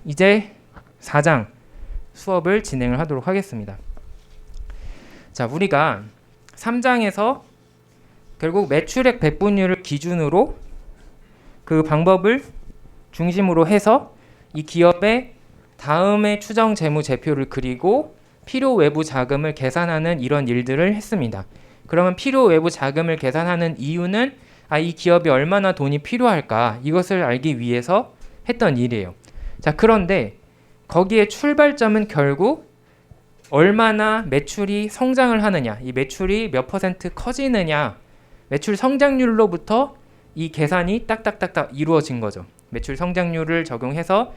이제 4장 수업을 진행을 하도록 하겠습니다. 자, 우리가 3장에서 결국 매출액 배분율을 기준으로 그 방법을 중심으로 해서 이 기업의 다음에 추정 재무제표를 그리고 필요 외부 자금을 계산하는 이런 일들을 했습니다. 그러면 필요 외부 자금을 계산하는 이유는 이 기업이 얼마나 돈이 필요할까 이것을 알기 위해서 했던 일이에요. 자, 그런데 거기에 출발점은 결국 얼마나 매출이 성장을 하느냐, 이 매출이 몇 퍼센트 커지느냐, 매출 성장률로부터 이 계산이 딱딱딱딱 이루어진 거죠. 매출 성장률을 적용해서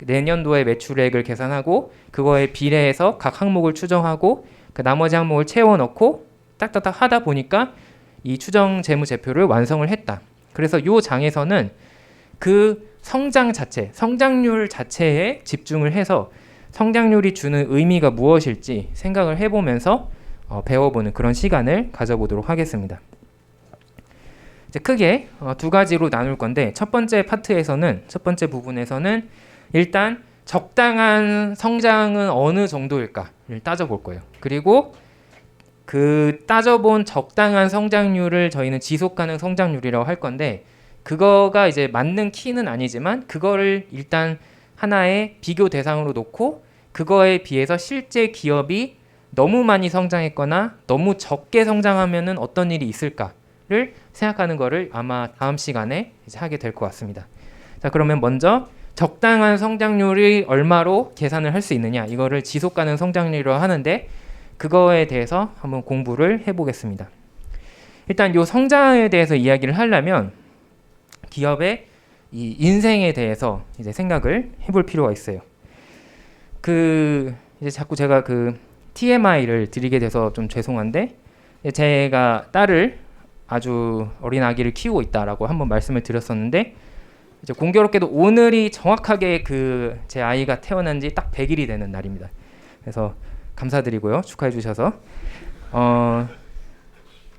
내년도의 매출액을 계산하고 그거에 비례해서 각 항목을 추정하고 그 나머지 항목을 채워넣고 딱딱딱 하다 보니까 이 추정 재무제표를 완성을 했다. 그래서 이 장에서는 그 성장 자체, 성장률 자체에 집중을 해서 성장률이 주는 의미가 무엇일지 생각을 해보면서 배워보는 그런 시간을 가져보도록 하겠습니다. 이제 크게 두 가지로 나눌 건데 첫 번째 부분에서는 일단 적당한 성장은 어느 정도일까를 따져볼 거예요. 그리고 그 따져본 적당한 성장률을 저희는 지속가능 성장률이라고 할 건데 그거가 이제 맞는 키는 아니지만 그거를 일단 하나의 비교 대상으로 놓고 그거에 비해서 실제 기업이 너무 많이 성장했거나 너무 적게 성장하면은 어떤 일이 있을까를 생각하는 거를 아마 다음 시간에 이제 하게 될 것 같습니다. 자, 그러면 먼저 적당한 성장률이 얼마로 계산을 할 수 있느냐 이거를 지속가능 성장률이라고 하는데 그거에 대해서 한번 공부를 해보겠습니다. 일단 이 성장에 대해서 이야기를 하려면 기업의 이 인생에 대해서 이제 생각을 해볼 필요가 있어요. 이제 자꾸 제가 TMI를 드리게 돼서 좀 죄송한데 제가 딸을 아주 어린 아기를 키우고 있다라고 한번 말씀을 드렸었는데 이제 공교롭게도 오늘이 정확하게 제 아이가 태어난 지 딱 100일이 되는 날입니다. 그래서 감사드리고요. 축하해 주셔서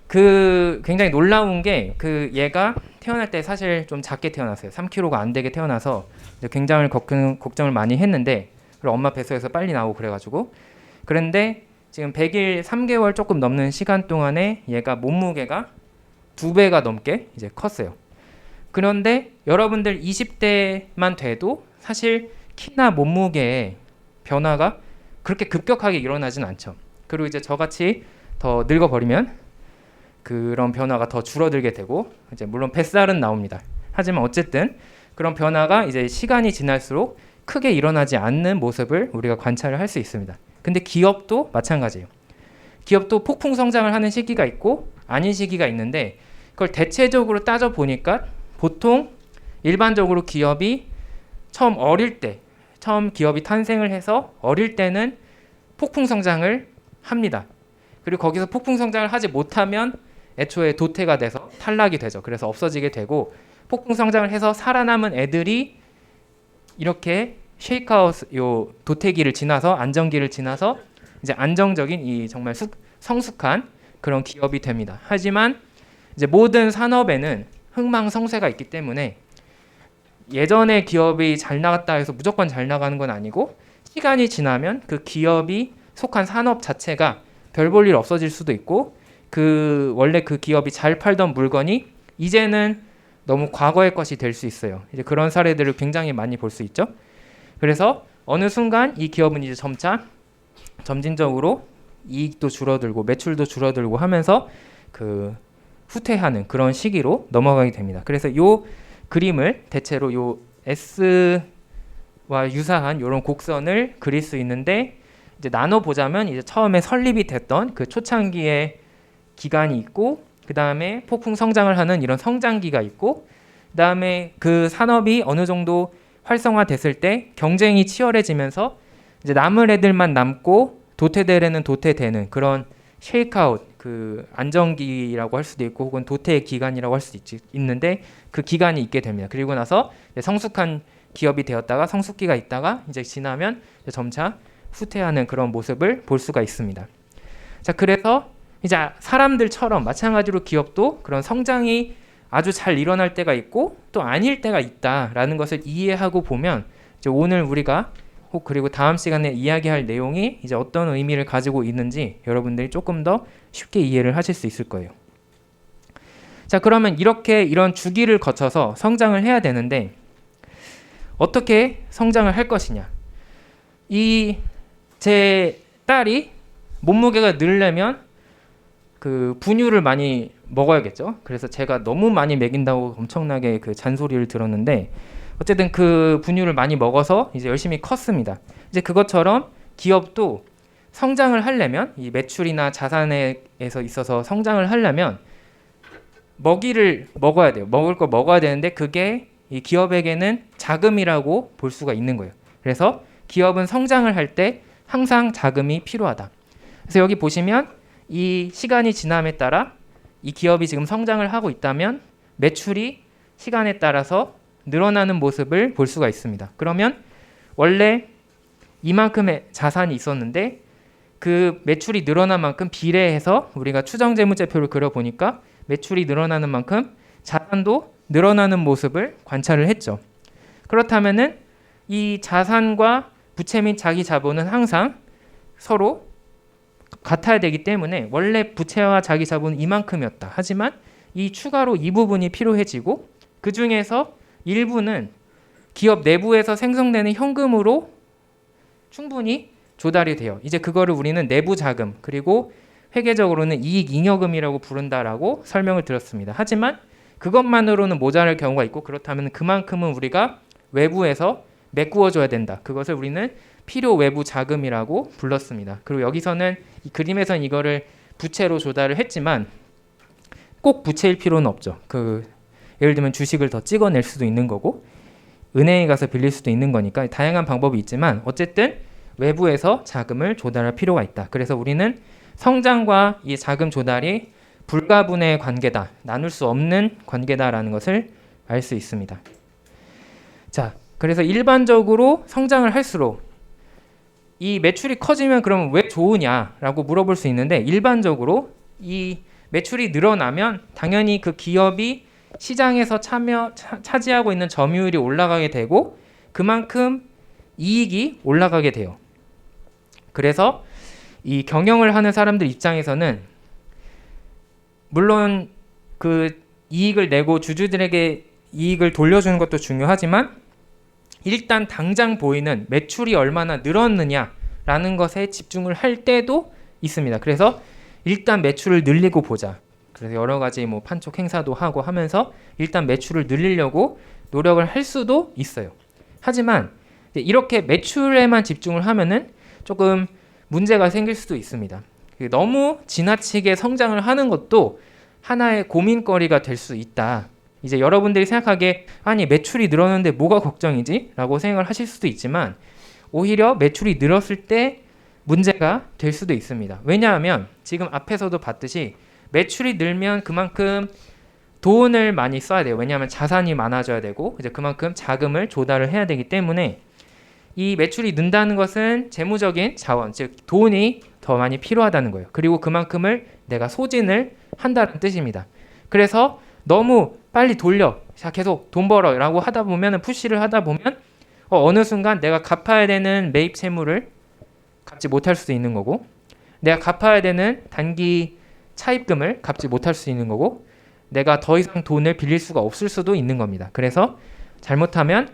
굉장히 놀라운 게 얘가 태어날 때 사실 좀 작게 태어났어요. 3kg가 안 되게 태어나서 굉장히 걱정을 많이 했는데 그리고 엄마 뱃속에서 빨리 나오고 그래가지고 그런데 지금 100일 3개월 조금 넘는 시간 동안에 얘가 몸무게가 2배가 넘게 이제 컸어요. 그런데 여러분들 20대만 돼도 사실 키나 몸무게의 변화가 그렇게 급격하게 일어나진 않죠. 그리고 이제 저같이 더 늙어버리면 그런 변화가 더 줄어들게 되고 이제 물론 뱃살은 나옵니다. 하지만 어쨌든 그런 변화가 이제 시간이 지날수록 크게 일어나지 않는 모습을 우리가 관찰을 할 수 있습니다. 근데 기업도 마찬가지예요. 기업도 폭풍 성장을 하는 시기가 있고 아닌 시기가 있는데 그걸 대체적으로 따져보니까 보통 일반적으로 기업이 처음 기업이 탄생을 해서 어릴 때는 폭풍 성장을 합니다. 그리고 거기서 폭풍 성장을 하지 못하면 애초에 도태가 돼서 탈락이 되죠. 그래서 없어지게 되고 폭풍 성장을 해서 살아남은 애들이 이렇게 쉐이크아웃 도태기를 지나서 안정기를 지나서 이제 안정적인 이 정말 성숙한 그런 기업이 됩니다. 하지만 이제 모든 산업에는 흥망성쇠가 있기 때문에 예전에 기업이 잘 나갔다 해서 무조건 잘 나가는 건 아니고 시간이 지나면 그 기업이 속한 산업 자체가 별 볼 일 없어질 수도 있고 원래 그 기업이 잘 팔던 물건이 이제는 너무 과거의 것이 될 수 있어요. 이제 그런 사례들을 굉장히 많이 볼 수 있죠. 그래서 어느 순간 이 기업은 이제 점진적으로 이익도 줄어들고 매출도 줄어들고 하면서 후퇴하는 그런 시기로 넘어가게 됩니다. 그래서 이 그림을 대체로 이 S와 유사한 이런 곡선을 그릴 수 있는데 이제 나눠 보자면 이제 처음에 설립이 됐던 그 초창기의 기간이 있고 그 다음에 폭풍 성장을 하는 이런 성장기가 있고 그 다음에 그 산업이 어느 정도 활성화됐을 때 경쟁이 치열해지면서 이제 남을 애들만 남고 도태될 애는 도태되는 그런 쉐이크아웃 안정기라고 할 수도 있고 혹은 도태의 기간이라고 할 수도 있는데 그 기간이 있게 됩니다. 그리고 나서 성숙한 기업이 되었다가 성숙기가 있다가 이제 지나면 이제 점차 후퇴하는 그런 모습을 볼 수가 있습니다. 자, 그래서 이제 사람들처럼 마찬가지로 기업도 그런 성장이 아주 잘 일어날 때가 있고 또 아닐 때가 있다라는 것을 이해하고 보면 이제 오늘 우리가 혹 그리고 다음 시간에 이야기할 내용이 이제 어떤 의미를 가지고 있는지 여러분들이 조금 더 쉽게 이해를 하실 수 있을 거예요. 자, 그러면 이렇게 이런 주기를 거쳐서 성장을 해야 되는데 어떻게 성장을 할 것이냐? 제 딸이 몸무게가 늘려면 그 분유를 많이 먹어야겠죠. 그래서 제가 너무 많이 먹인다고 엄청나게 그 잔소리를 들었는데 어쨌든 그 분유를 많이 먹어서 이제 열심히 컸습니다. 이제 그것처럼 기업도 성장을 하려면 이 매출이나 자산에서 있어서 성장을 하려면 먹이를 먹어야 돼요. 먹을 거 먹어야 되는데 그게 이 기업에게는 자금이라고 볼 수가 있는 거예요. 그래서 기업은 성장을 할 때 항상 자금이 필요하다. 그래서 여기 보시면 이 시간이 지남에 따라 이 기업이 지금 성장을 하고 있다면 매출이 시간에 따라서 늘어나는 모습을 볼 수가 있습니다. 그러면 원래 이만큼의 자산이 있었는데 그 매출이 늘어난 만큼 비례해서 우리가 추정재무제표를 그려보니까 매출이 늘어나는 만큼 자산도 늘어나는 모습을 관찰을 했죠. 그렇다면은 이 자산과 부채 및 자기 자본은 항상 서로 같아야 되기 때문에 원래 부채와 자기 자본은 이만큼이었다. 하지만 이 추가로 이 부분이 필요해지고 그 중에서 일부는 기업 내부에서 생성되는 현금으로 충분히 조달이 돼요. 이제 그거를 우리는 내부 자금 그리고 회계적으로는 이익 잉여금이라고 부른다라고 설명을 드렸습니다. 하지만 그것만으로는 모자랄 경우가 있고 그렇다면 그만큼은 우리가 외부에서 메꾸어 줘야 된다. 그것을 우리는 필요 외부 자금이라고 불렀습니다. 그리고 여기서는 이 그림에서는 이거를 부채로 조달을 했지만 꼭 부채일 필요는 없죠. 예를 들면 주식을 더 찍어낼 수도 있는 거고 은행에 가서 빌릴 수도 있는 거니까 다양한 방법이 있지만 어쨌든 외부에서 자금을 조달할 필요가 있다. 그래서 우리는 성장과 이 자금 조달이 불가분의 관계다. 나눌 수 없는 관계다라는 것을 알 수 있습니다. 자, 그래서 일반적으로 성장을 할수록 이 매출이 커지면 그러면 왜 좋으냐라고 물어볼 수 있는데 일반적으로 이 매출이 늘어나면 당연히 그 기업이 시장에서 차지하고 있는 점유율이 올라가게 되고 그만큼 이익이 올라가게 돼요. 그래서 이 경영을 하는 사람들 입장에서는 물론 그 이익을 내고 주주들에게 이익을 돌려주는 것도 중요하지만 일단 당장 보이는 매출이 얼마나 늘었느냐라는 것에 집중을 할 때도 있습니다. 그래서 일단 매출을 늘리고 보자. 그래서 여러 가지 뭐 판촉 행사도 하고 하면서 일단 매출을 늘리려고 노력을 할 수도 있어요. 하지만 이렇게 매출에만 집중을 하면은 조금 문제가 생길 수도 있습니다. 너무 지나치게 성장을 하는 것도 하나의 고민거리가 될 수 있다. 이제 여러분들이 생각하기에 아니 매출이 늘었는데 뭐가 걱정이지? 라고 생각을 하실 수도 있지만 오히려 매출이 늘었을 때 문제가 될 수도 있습니다. 왜냐하면 지금 앞에서도 봤듯이 매출이 늘면 그만큼 돈을 많이 써야 돼요. 왜냐하면 자산이 많아져야 되고 이제 그만큼 자금을 조달을 해야 되기 때문에 이 매출이 는다는 것은 재무적인 자원, 즉 돈이 더 많이 필요하다는 거예요. 그리고 그만큼을 내가 소진을 한다는 뜻입니다. 그래서 너무 빨리 돌려, 자 계속 돈 벌어 라고 하다 보면 푸시를 하다 보면 어느 순간 내가 갚아야 되는 매입 채무를 갚지 못할 수도 있는 거고 내가 갚아야 되는 단기 차입금을 갚지 못할 수 있는 거고 내가 더 이상 돈을 빌릴 수가 없을 수도 있는 겁니다. 그래서 잘못하면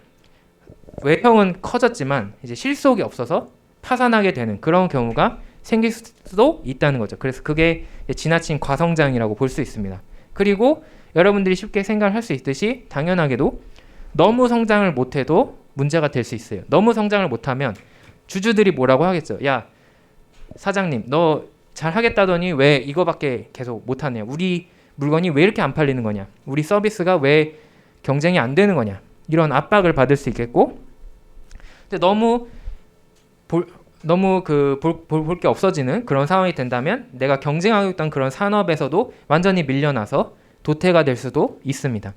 외형은 커졌지만 이제 실속이 없어서 파산하게 되는 그런 경우가 생길 수도 있다는 거죠. 그래서 그게 지나친 과성장이라고 볼 수 있습니다. 그리고 여러분들이 쉽게 생각을 할 수 있듯이 당연하게도 너무 성장을 못해도 문제가 될 수 있어요. 너무 성장을 못하면 주주들이 뭐라고 하겠죠. 야 사장님 너 잘하겠다더니 왜 이거밖에 계속 못하냐. 우리 물건이 왜 이렇게 안 팔리는 거냐. 우리 서비스가 왜 경쟁이 안 되는 거냐. 이런 압박을 받을 수 있겠고 근데 너무 볼 게 없어지는 그런 상황이 된다면 내가 경쟁하고 있던 그런 산업에서도 완전히 밀려나서 도태가 될 수도 있습니다.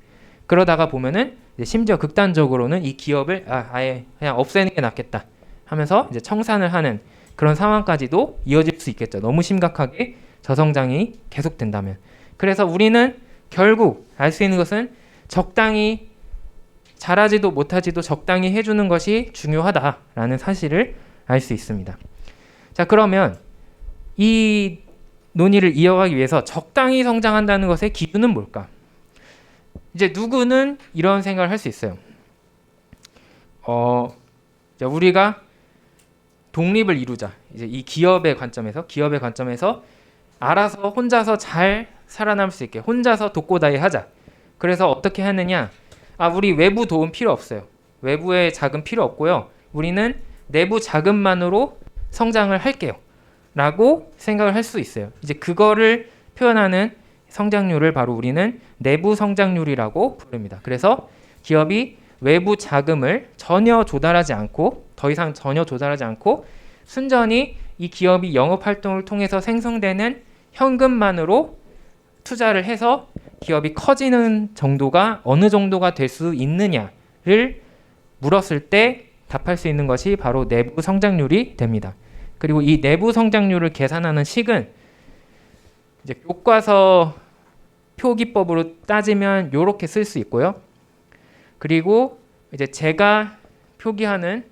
그러다가 보면은 이제 심지어 극단적으로는 이 기업을 아예 그냥 없애는 게 낫겠다 하면서 이제 청산을 하는 그런 상황까지도 이어질 수 있겠죠. 너무 심각하게 저성장이 계속된다면. 그래서 우리는 결국 알 수 있는 것은 적당히 잘하지도 못하지도 적당히 해주는 것이 중요하다라는 사실을 알 수 있습니다. 자, 그러면 이 논의를 이어가기 위해서 적당히 성장한다는 것의 기준은 뭘까? 이제 누구는 이런 생각을 할 수 있어요. 우리가 독립을 이루자. 이제 이 기업의 관점에서 알아서 혼자서 잘 살아남을 수 있게 혼자서 독고다이하자. 그래서 어떻게 하느냐? 우리 외부 도움 필요 없어요. 외부의 자금 필요 없고요. 우리는 내부 자금만으로 성장을 할게요. 라고 생각을 할 수 있어요. 이제 그거를 표현하는 성장률을 바로 우리는 내부 성장률이라고 부릅니다. 그래서 기업이 외부 자금을 전혀 조달하지 않고 더 이상 전혀 조달하지 않고 순전히 이 기업이 영업 활동을 통해서 생성되는 현금만으로 투자를 해서 기업이 커지는 정도가 어느 정도가 될 수 있느냐를 물었을 때 답할 수 있는 것이 바로 내부 성장률이 됩니다. 그리고 이 내부 성장률을 계산하는 식은 이제 교과서 표기법으로 따지면 이렇게 쓸 수 있고요. 그리고 이제 제가 표기하는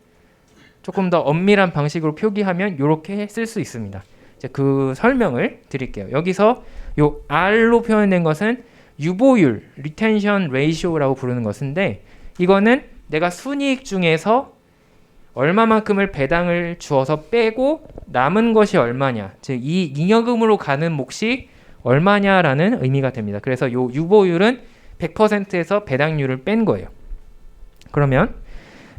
조금 더 엄밀한 방식으로 표기하면 이렇게 쓸 수 있습니다. 이제 그 설명을 드릴게요. 여기서 요 R로 표현된 것은 유보율, 리텐션 레이시오라고 부르는 것인데 이거는 내가 순이익 중에서 얼마만큼을 배당을 주어서 빼고 남은 것이 얼마냐, 즉 이 잉여금으로 가는 몫이 얼마냐라는 의미가 됩니다. 그래서 요 유보율은 100%에서 배당률을 뺀 거예요. 그러면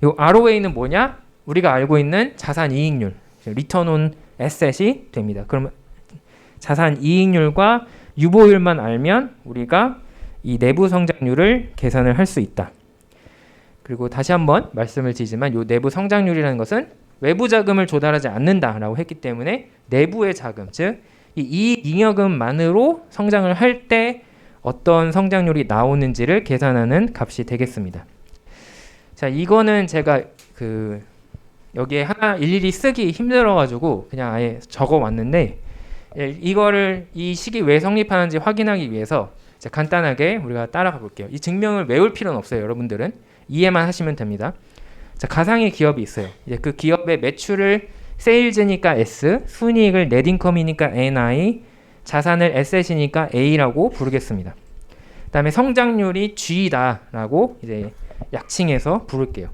요 ROA는 뭐냐? 우리가 알고 있는 자산 이익률, 리턴 온 에셋이 됩니다. 그러면 자산 이익률과 유보율만 알면 우리가 이 내부 성장률을 계산을 할 수 있다. 그리고 다시 한번 말씀을 드리지만 이 내부 성장률이라는 것은 외부 자금을 조달하지 않는다라고 했기 때문에 내부의 자금, 즉 이 이익 잉여금만으로 성장을 할 때 어떤 성장률이 나오는지를 계산하는 값이 되겠습니다. 자, 이거는 제가 여기에 하나 일일이 쓰기 힘들어가지고 그냥 아예 적어왔는데 이거를 이 식이 왜 성립하는지 확인하기 위해서 간단하게 우리가 따라가 볼게요. 이 증명을 외울 필요는 없어요. 여러분들은 이해만 하시면 됩니다. 자, 가상의 기업이 있어요. 이제 그 기업의 매출을 세일즈니까 S, 순이익을 넷인컴이니까 NI, 자산을 에셋이니까 A라고 부르겠습니다. 그다음에 성장률이 G다라고 이제 약칭해서 부를게요.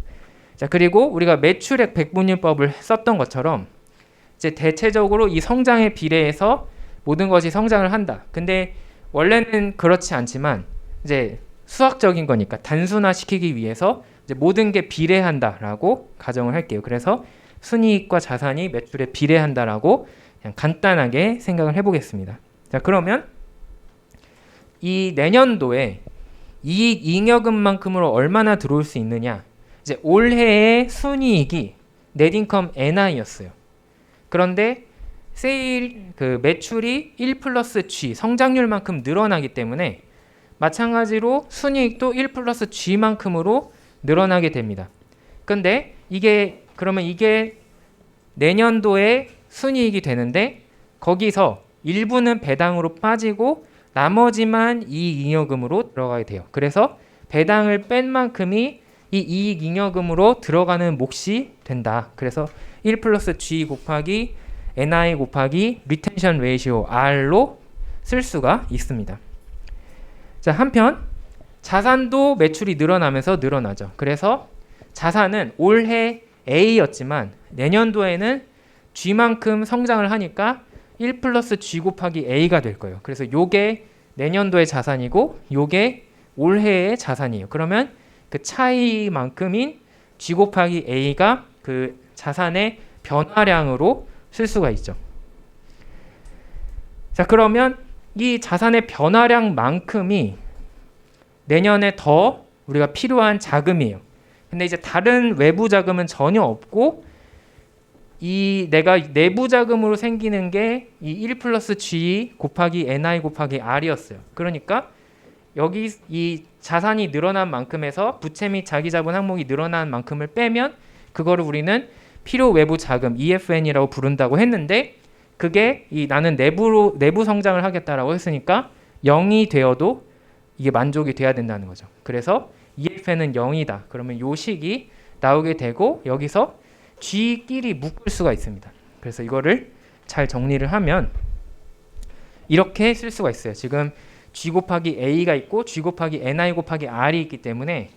자, 그리고 우리가 매출액 백분율법을 썼던 것처럼 이제 대체적으로 이 성장에 비례해서 모든 것이 성장을 한다. 근데 원래는 그렇지 않지만 이제 수학적인 거니까 단순화시키기 위해서 이제 모든 게 비례한다라고 가정을 할게요. 그래서 순이익과 자산이 매출에 비례한다라고 그냥 간단하게 생각을 해보겠습니다. 자, 그러면 이 내년도에 이익 잉여금만큼으로 얼마나 들어올 수 있느냐? 이제 올해의 순이익이 넷인컴 NI였어요. 그런데 매출이 1 플러스 G 성장률만큼 늘어나기 때문에 마찬가지로 순이익도 1 플러스 G만큼으로 늘어나게 됩니다. 근데 그러면 이게 내년도에 순이익이 되는데 거기서 일부는 배당으로 빠지고 나머지만 이익 잉여금으로 들어가게 돼요. 그래서 배당을 뺀 만큼이 이 이익 잉여금으로 들어가는 몫이 된다. 그래서 1 플러스 G 곱하기 NI 곱하기 리텐션 레이시오 R로 쓸 수가 있습니다. 자, 한편 자산도 매출이 늘어나면서 늘어나죠. 그래서 자산은 올해 A였지만 내년도에는 G만큼 성장을 하니까 1 플러스 G 곱하기 A가 될 거예요. 그래서 요게 내년도의 자산이고 요게 올해의 자산이에요. 그러면 그 차이만큼인 G 곱하기 A가 그 자산의 변화량으로 쓸 수가 있죠. 자, 그러면 이 자산의 변화량만큼이 내년에 더 우리가 필요한 자금이에요. 근데 이제 다른 외부 자금은 전혀 없고 내가 내부 자금으로 생기는 게 이 1 플러스 G 곱하기 NI 곱하기 R이었어요. 그러니까 여기 이 자산이 늘어난 만큼에서 부채 및 자기자본 항목이 늘어난 만큼을 빼면 그거를 우리는 필요 외부 자금 EFN이라고 부른다고 했는데 그게 나는 내부 성장을 하겠다라고 했으니까 0이 되어도 이게 만족이 돼야 된다는 거죠. 그래서 대입해는 0이다. 그러면 요 식이 나오게 되고 여기서 G끼리 묶을 수가 있습니다. 그래서 이거를 잘 정리를 하면 이렇게 쓸 수가 있어요. 지금 G 곱하기 A가 있고 G 곱하기 NI 곱하기 R이 있기 때문에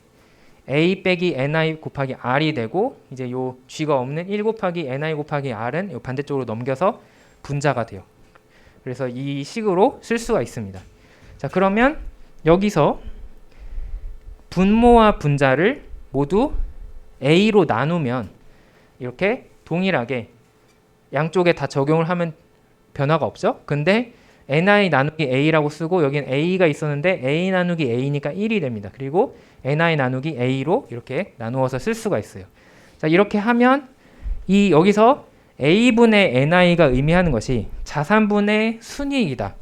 A 빼기 NI 곱하기 R이 되고 이제 요 G가 없는 1 곱하기 NI 곱하기 R은 요 반대쪽으로 넘겨서 분자가 돼요. 그래서 이 식으로 쓸 수가 있습니다. 자, 그러면 여기서 분모와 분자를 모두 A로 나누면 이렇게 동일하게 양쪽에 다 적용을 하면 변화가 없죠. 근데 NI 나누기 A라고 쓰고 여기는 A가 있었는데 A 나누기 A니까 1이 됩니다. 그리고 NI 나누기 A로 이렇게 나누어서 쓸 수가 있어요. 자, 이렇게 하면 이 여기서 A분의 NI가 의미하는 것이 자산분의 순이익이다.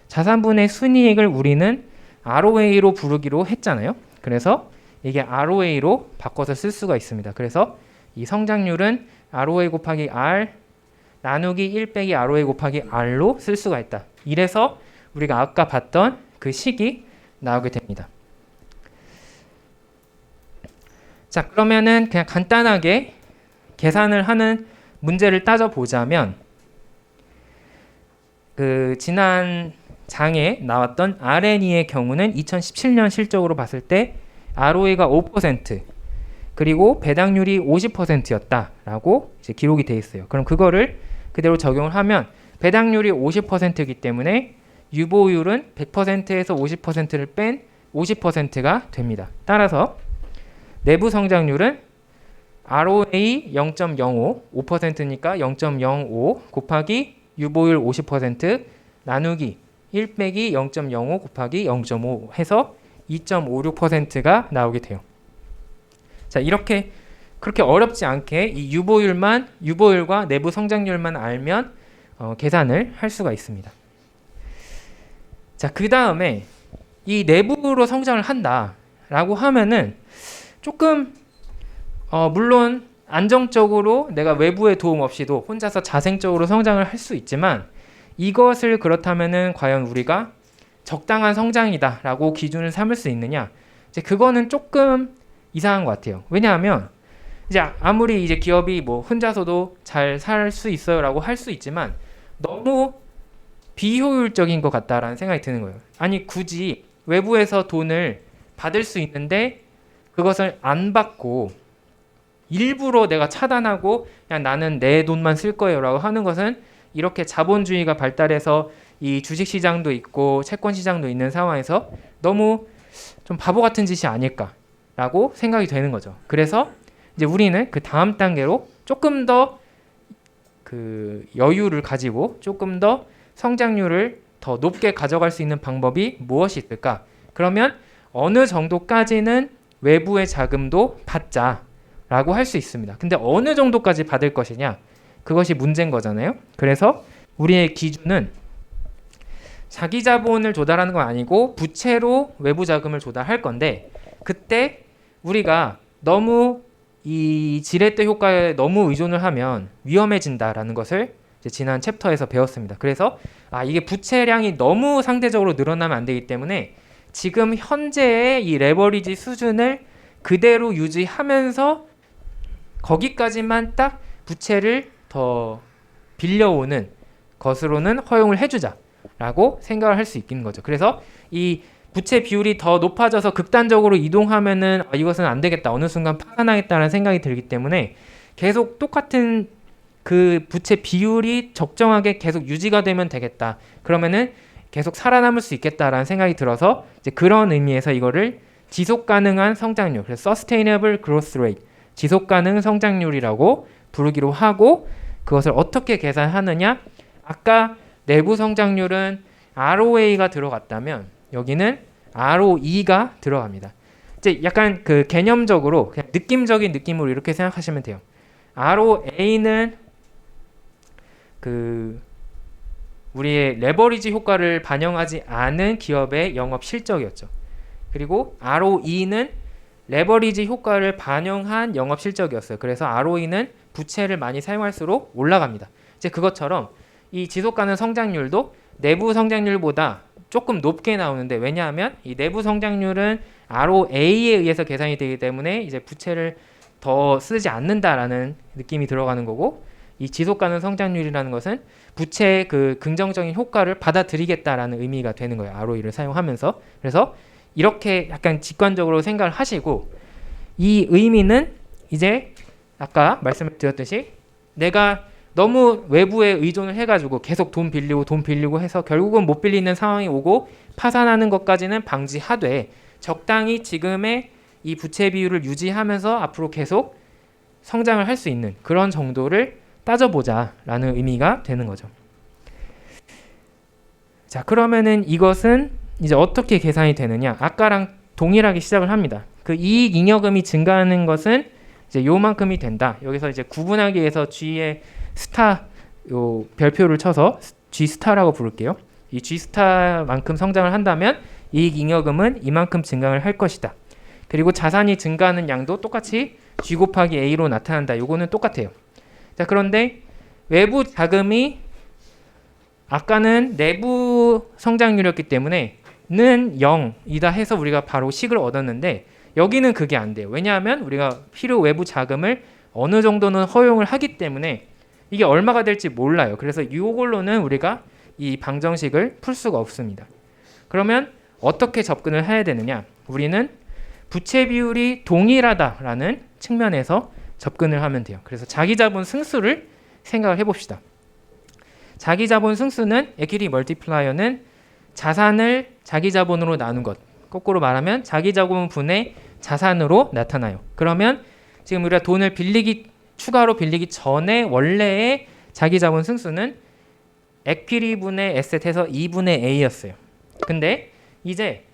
자산분의 순이익을 우리는 ROA로 부르기로 했잖아요. 그래서 이게 ROA로 바꿔서 쓸 수가 있습니다. 그래서 이 성장률은 ROA 곱하기 R 나누기 1 빼기 ROA 곱하기 R로 쓸 수가 있다. 이래서 우리가 아까 봤던 그 식이 나오게 됩니다. 자, 그러면은 그냥 간단하게 계산을 하는 문제를 따져보자면 그 지난 장에 나왔던 RNE의 경우는 2017년 실적으로 봤을 때 ROA가 5% 그리고 배당률이 50%였다라고 이제 기록이 돼 있어요. 그럼 그거를 그대로 적용을 하면 배당률이 50%이기 때문에 유보율은 100%에서 50%를 뺀 50%가 됩니다. 따라서 내부 성장률은 ROA 0.05, 5%니까 0.05 곱하기 유보율 50% 나누기 1 빼기 0.05 곱하기 0.5 해서 2.56%가 나오게 돼요. 자, 이렇게 그렇게 어렵지 않게 이 유보율과 내부 성장률만 알면 계산을 할 수가 있습니다. 자, 그 다음에 이 내부로 성장을 한다라고 하면은 조금 물론 안정적으로 내가 외부의 도움 없이도 혼자서 자생적으로 성장을 할 수 있지만 이것을 그렇다면은 과연 우리가 적당한 성장이다라고 기준을 삼을 수 있느냐? 이제 그거는 조금 이상한 것 같아요. 왜냐하면 이제 아무리 이제 기업이 뭐 혼자서도 잘 살 수 있어요라고 할 수 있지만 너무 비효율적인 것 같다라는 생각이 드는 거예요. 아니 굳이 외부에서 돈을 받을 수 있는데 그것을 안 받고 일부러 내가 차단하고 그냥 나는 내 돈만 쓸 거예요라고 하는 것은 이렇게 자본주의가 발달해서 이 주식시장도 있고 채권시장도 있는 상황에서 너무 좀 바보 같은 짓이 아닐까라고 생각이 되는 거죠. 그래서 이제 우리는 그 다음 단계로 조금 더 그 여유를 가지고 조금 더 성장률을 더 높게 가져갈 수 있는 방법이 무엇이 있을까? 그러면 어느 정도까지는 외부의 자금도 받자라고 할 수 있습니다. 근데 어느 정도까지 받을 것이냐? 그것이 문제인 거잖아요. 그래서 우리의 기준은 자기 자본을 조달하는 건 아니고 부채로 외부 자금을 조달할 건데 그때 우리가 너무 이 지렛대 효과에 너무 의존을 하면 위험해진다라는 것을 이제 지난 챕터에서 배웠습니다. 그래서 이게 부채량이 너무 상대적으로 늘어나면 안 되기 때문에 지금 현재의 이 레버리지 수준을 그대로 유지하면서 거기까지만 딱 부채를 더 빌려오는 것으로는 허용을 해주자라고 생각을 할 수 있는 거죠. 그래서 이 부채 비율이 더 높아져서 극단적으로 이동하면은 이것은 안 되겠다. 어느 순간 파산하겠다는 생각이 들기 때문에 계속 똑같은 그 부채 비율이 적정하게 계속 유지가 되면 되겠다. 그러면은 계속 살아남을 수 있겠다라는 생각이 들어서 이제 그런 의미에서 이거를 지속 가능한 성장률, 그래서 sustainable growth rate, 지속 가능 성장률이라고 부르기로 하고 그것을 어떻게 계산하느냐? 아까 내부 성장률은 ROA가 들어갔다면 여기는 ROE가 들어갑니다. 이제 약간 그 개념적으로 그냥 느낌적인 느낌으로 이렇게 생각하시면 돼요. ROA는 그 우리의 레버리지 효과를 반영하지 않은 기업의 영업 실적이었죠. 그리고 ROE는 레버리지 효과를 반영한 영업 실적이었어요. 그래서 ROE는 부채를 많이 사용할수록 올라갑니다. 이제 그것처럼 이 지속 가능 성장률도 내부 성장률보다 조금 높게 나오는데 왜냐하면 이 내부 성장률은 ROA에 의해서 계산이 되기 때문에 이제 부채를 더 쓰지 않는다라는 느낌이 들어가는 거고 이 지속 가능 성장률이라는 것은 부채의 그 긍정적인 효과를 받아들이겠다라는 의미가 되는 거예요. ROE를 사용하면서. 그래서 이렇게 약간 직관적으로 생각을 하시고 이 의미는 이제 아까 말씀을 드렸듯이 내가 너무 외부에 의존을 해가지고 계속 돈 빌리고 해서 결국은 못 빌리는 상황이 오고 파산하는 것까지는 방지하되 적당히 지금의 이 부채 비율을 유지하면서 앞으로 계속 성장을 할 수 있는 그런 정도를 따져보자라는 의미가 되는 거죠. 자, 그러면은 이것은 이제 어떻게 계산이 되느냐? 아까랑 동일하게 시작을 합니다. 그 이익 잉여금이 증가하는 것은 이제 요만큼이 된다. 여기서 이제 구분하기 위해서 G의 스타 요 별표를 쳐서 G 스타라고 부를게요. 이 G 스타만큼 성장을 한다면 이익 잉여금은 이만큼 증가를 할 것이다. 그리고 자산이 증가하는 양도 똑같이 G 곱하기 A로 나타난다. 요거는 똑같아요. 자, 그런데 외부 자금이 아까는 내부 성장률이었기 때문에 는 0이다 해서 우리가 바로 식을 얻었는데 여기는 그게 안 돼요. 왜냐하면 우리가 필요 외부 자금을 어느 정도는 허용을 하기 때문에 이게 얼마가 될지 몰라요. 그래서 이걸로는 우리가 이 방정식을 풀 수가 없습니다. 그러면 어떻게 접근을 해야 되느냐? 우리는 부채 비율이 동일하다라는 측면에서 접근을 하면 돼요. 그래서 자기자본 승수를 생각을 해봅시다. 자기자본 승수는 equity multiplier는 자산을 자기자본으로 나눈 것. 거꾸로 말하면 자기자본 분의 자산으로 나타나요. 그러면 지금 우리가 돈을 추가로 빌리기 전에 원래의 자기자본 승수는 equity 분의 asset에서 2분의 a였어요. 근데 이제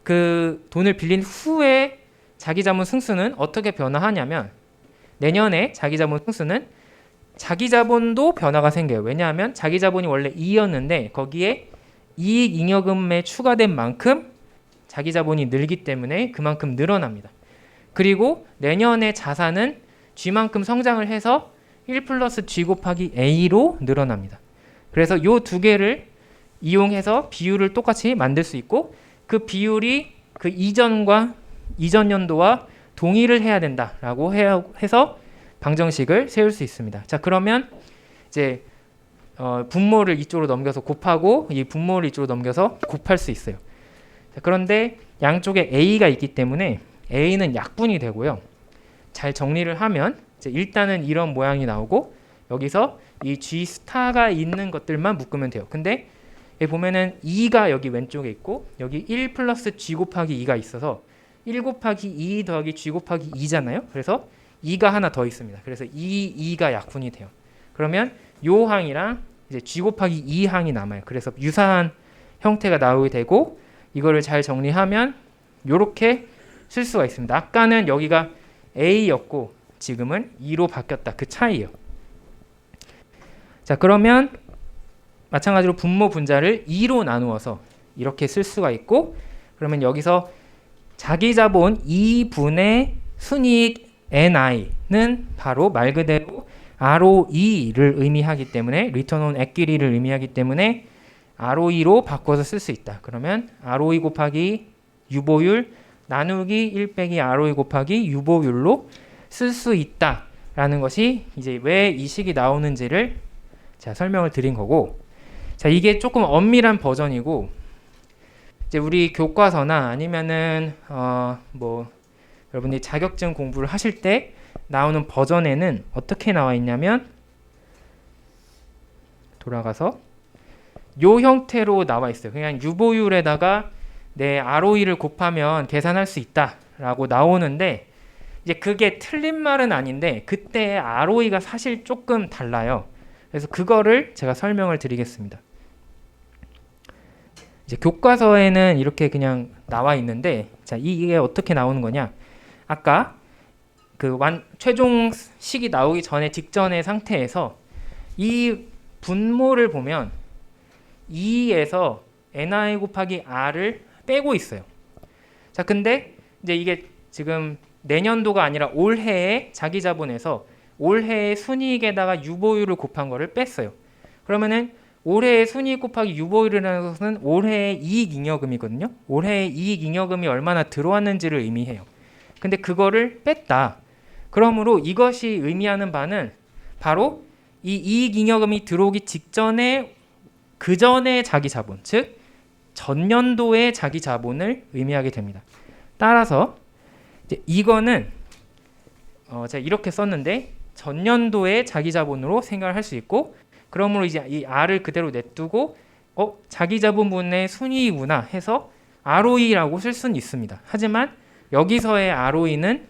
그 돈을 빌린 후에 자기자본 승수는 어떻게 변화하냐면 내년에 자기자본 승수는 자기자본도 변화가 생겨요. 왜냐하면 자기자본이 원래 2였는데 거기에 이익 잉여금에 추가된 만큼 자기자본이 늘기 때문에 그만큼 늘어납니다. 그리고 내년에 자산은 G만큼 성장을 해서 1 플러스 G 곱하기 A로 늘어납니다. 그래서 이 두 개를 이용해서 비율을 똑같이 만들 수 있고 그 비율이 그 이전 연도와 동일을 해야 된다라고 해서 방정식을 세울 수 있습니다. 자, 그러면 이제 분모를 이쪽으로 넘겨서 곱하고 이 분모를 이쪽으로 넘겨서 곱할 수 있어요. 자, 그런데 양쪽에 A가 있기 때문에 A는 약분이 되고요. 잘 정리를 하면 이제 일단은 이런 모양이 나오고 여기서 이 G 스타가 있는 것들만 묶으면 돼요. 근데 여기 보면은 2가 여기 왼쪽에 있고 여기 1 플러스 G 곱하기 2가 있어서 1 곱하기 2 더하기 G 곱하기 2잖아요. 그래서 2가 하나 더 있습니다. 그래서 2가 약분이 돼요. 그러면 요 항이랑 이제 G 곱하기 2 항이 남아요. 그래서 유사한 형태가 나오게 되고 이거를 잘 정리하면 요렇게 쓸 수가 있습니다. 아까는 여기가 A였고 지금은 2로 바뀌었다. 그 차이예요. 자, 그러면 마찬가지로 분모 분자를 2로 나누어서 이렇게 쓸 수가 있고 그러면 여기서 자기자본 2분의 순이익 NI는 바로 말 그대로 ROE를 의미하기 때문에 Return on Equity를 의미하기 때문에 ROE로 바꿔서 쓸 수 있다. 그러면 ROE 곱하기 유보율 나누기 1 빼기 ROE 곱하기 유보율로 쓸 수 있다라는 것이 이제 왜 이 식이 나오는지를 제가 설명을 드린 거고 자, 이게 조금 엄밀한 버전이고 이제 우리 교과서나 아니면은 뭐 여러분들이 자격증 공부를 하실 때 나오는 버전에는 어떻게 나와 있냐면 돌아가서 요 형태로 나와 있어요. 그냥 유보율에다가 내 ROE를 곱하면 계산할 수 있다라고 나오는데 이제 그게 틀린 말은 아닌데 그때의 ROE가 사실 조금 달라요. 그래서 그거를 제가 설명을 드리겠습니다. 이제 교과서에는 이렇게 그냥 나와 있는데 자, 이게 어떻게 나오는 거냐? 아까 그 최종 식이 나오기 전에 직전의 상태에서 이 분모를 보면 2에서 NI 곱하기 R을 빼고 있어요. 자, 근데 이제 이게 지금 내년도가 아니라 올해의 자기자본에서 올해의 순이익에다가 유보율을 곱한 거를 뺐어요. 그러면은 올해의 순이익 곱하기 유보율이라는 것은 올해의 이익잉여금이거든요. 올해의 이익잉여금이 얼마나 들어왔는지를 의미해요. 근데 그거를 뺐다. 그러므로 이것이 의미하는 바는 바로 이 이익잉여금이 들어오기 직전에 그 전에 자기 자본, 즉 전년도의 자기 자본을 의미하게 됩니다. 따라서 이제 이거는 제가 이렇게 썼는데 전년도의 자기 자본으로 생각을 할 수 있고, 그러므로 이제 이 R을 그대로 냅두고 자기 자본분의 순이익이구나 해서 ROE라고 쓸 수는 있습니다. 하지만 여기서의 ROE는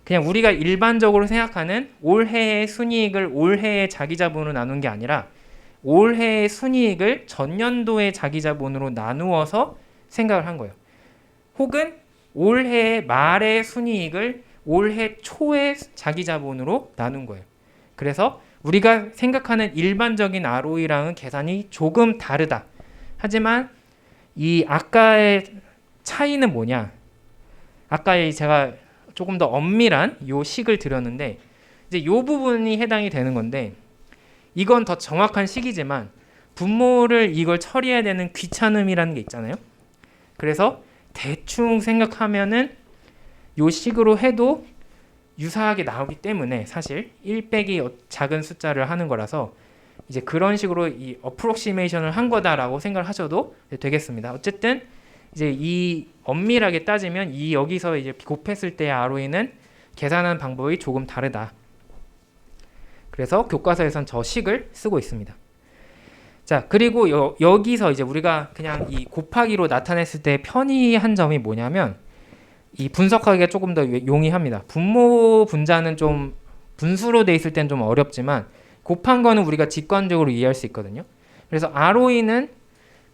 그냥 우리가 일반적으로 생각하는 올해의 순이익을 올해의 자기 자본으로 나눈 게 아니라 올해의 순이익을 전년도의 자기 자본으로 나누어서 생각을 한 거예요. 혹은 올해 말의 순이익을 올해 초의 자기 자본으로 나눈 거예요. 그래서 우리가 생각하는 일반적인 ROE랑은 계산이 조금 다르다. 하지만 이 아까의 차이는 뭐냐? 아까 제가 조금 더 엄밀한 요 식을 드렸는데 이제 요 부분이 해당이 되는 건데, 이건 더 정확한 식이지만 분모를 이걸 처리해야 되는 귀찮음이라는 게 있잖아요. 그래서 대충 생각하면은 요 식으로 해도 유사하게 나오기 때문에 사실 1 빼기 작은 숫자를 하는 거라서 이제 그런 식으로 이 어프록시메이션을 한 거다라고 생각을 하셔도 되겠습니다. 어쨌든 이제 이 엄밀하게 따지면 이 여기서 이제 곱했을 때의 ROE는 계산하는 방법이 조금 다르다. 그래서 교과서에선 저 식을 쓰고 있습니다. 자, 그리고 여기서 이제 우리가 그냥 이 곱하기로 나타냈을 때 편의한 점이 뭐냐면 이 분석하기가 조금 더 용이합니다. 분모 분자는 좀 분수로 돼 있을 땐 좀 어렵지만 곱한 거는 우리가 직관적으로 이해할 수 있거든요. 그래서 ROE는